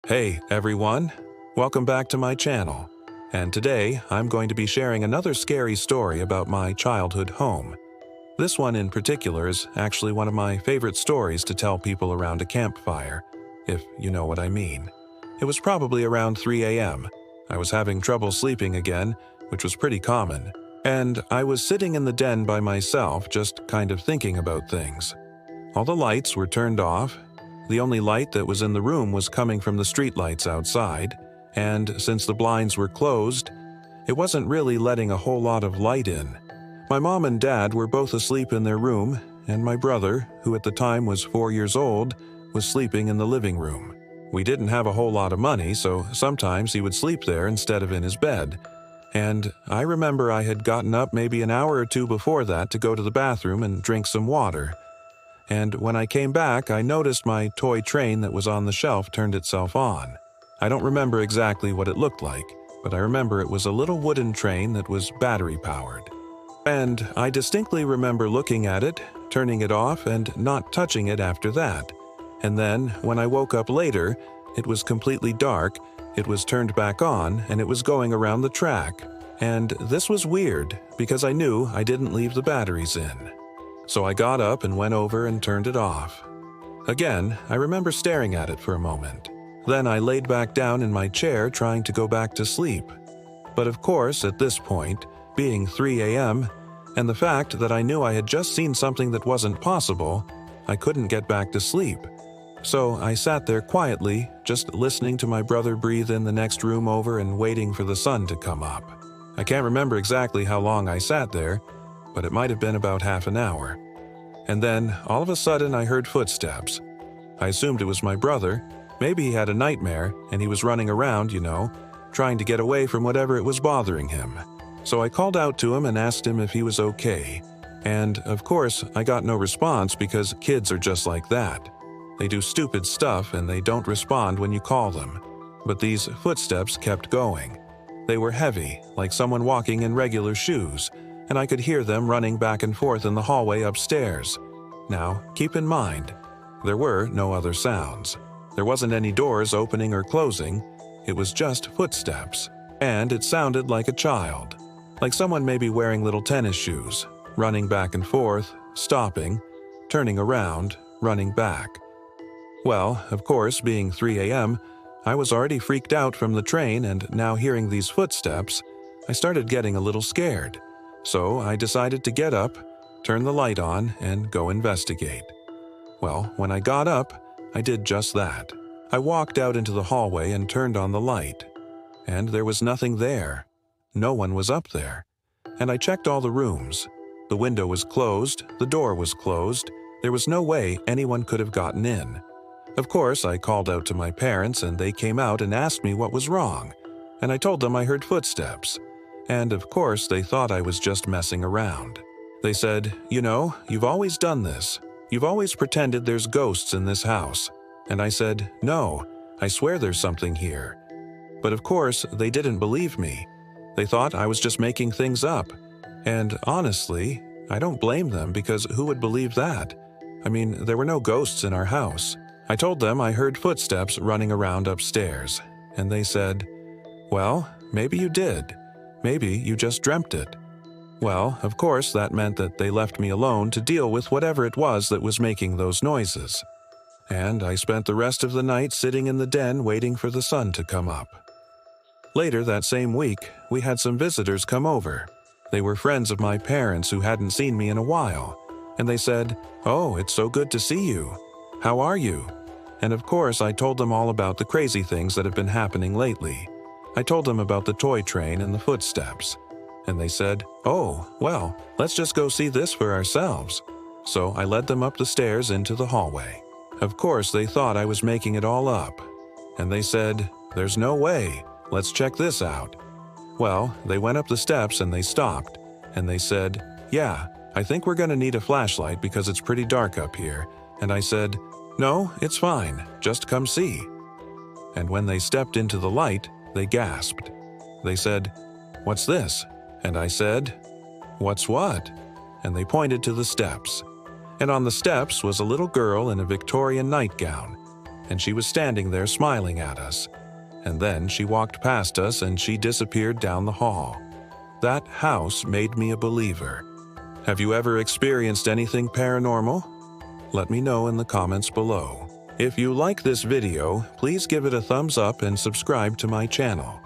Hey everyone, welcome back to my channel. And today I'm going to be sharing another scary story about my childhood home. This one in particular is actually one of my favorite stories to tell people around a campfire, if you know what I mean. It was probably around 3 a.m. I was having trouble sleeping again, which was pretty common, and I was sitting in the den by myself just kind of thinking about things. All the lights were turned off. The only light that was in the room was coming from the streetlights outside, and since the blinds were closed, it wasn't really letting a whole lot of light in. My mom and dad were both asleep in their room, and my brother, who at the time was 4 years old, was sleeping in the living room. We didn't have a whole lot of money, so sometimes he would sleep there instead of in his bed. And I remember I had gotten up maybe an hour or two before that to go to the bathroom and drink some water. And when I came back, I noticed my toy train that was on the shelf turned itself on. I don't remember exactly what it looked like, but I remember it was a little wooden train that was battery-powered. And I distinctly remember looking at it, turning it off, and not touching it after that. And then, when I woke up later, it was completely dark, it was turned back on, and it was going around the track. And this was weird, because I knew I didn't leave the batteries in. So I got up and went over and turned it off. Again, I remember staring at it for a moment. Then I laid back down in my chair trying to go back to sleep. But of course, at this point, being 3 a.m., and the fact that I knew I had just seen something that wasn't possible, I couldn't get back to sleep. So I sat there quietly, just listening to my brother breathe in the next room over and waiting for the sun to come up. I can't remember exactly how long I sat there, but it might have been about half an hour. And then, all of a sudden, I heard footsteps. I assumed it was my brother. Maybe he had a nightmare, and he was running around, trying to get away from whatever it was bothering him. So I called out to him and asked him if he was okay. And, of course, I got no response because kids are just like that. They do stupid stuff and they don't respond when you call them. But these footsteps kept going. They were heavy, like someone walking in regular shoes, and I could hear them running back and forth in the hallway upstairs. Now, keep in mind, there were no other sounds. There wasn't any doors opening or closing. It was just footsteps, and it sounded like a child, like someone maybe wearing little tennis shoes, running back and forth, stopping, turning around, running back. Well, of course, being 3 a.m., I was already freaked out from the train, and now hearing these footsteps, I started getting a little scared. So I decided to get up, turn the light on, and go investigate. Well, when I got up, I did just that. I walked out into the hallway and turned on the light. And there was nothing there. No one was up there. And I checked all the rooms. The window was closed, the door was closed. There was no way anyone could have gotten in. Of course, I called out to my parents, and they came out and asked me what was wrong. And I told them I heard footsteps. And of course, they thought I was just messing around. They said, you've always done this. You've always pretended there's ghosts in this house. And I said, no, I swear there's something here. But of course, they didn't believe me. They thought I was just making things up. And honestly, I don't blame them because who would believe that? I mean, there were no ghosts in our house. I told them I heard footsteps running around upstairs. And they said, well, maybe you did. Maybe you just dreamt it. Well, of course, that meant that they left me alone to deal with whatever it was that was making those noises. And I spent the rest of the night sitting in the den waiting for the sun to come up. Later that same week, we had some visitors come over. They were friends of my parents who hadn't seen me in a while. And they said, "Oh, it's so good to see you. How are you?" And of course, I told them all about the crazy things that have been happening lately. I told them about the toy train and the footsteps. And they said, "Oh, well, let's just go see this for ourselves." So I led them up the stairs into the hallway. Of course, they thought I was making it all up. And they said, "There's no way. Let's check this out." Well, they went up the steps and they stopped. And they said, "Yeah, I think we're gonna need a flashlight because it's pretty dark up here." And I said, "No, it's fine. Just come see." And when they stepped into the light, they gasped. They said, "What's this?" And I said, "What's what?" And they pointed to the steps. And on the steps was a little girl in a Victorian nightgown. and she was standing there smiling at us. And then she walked past us and she disappeared down the hall. That house made me a believer. Have you ever experienced anything paranormal? Let me know in the comments below. If you like this video, please give it a thumbs up and subscribe to my channel.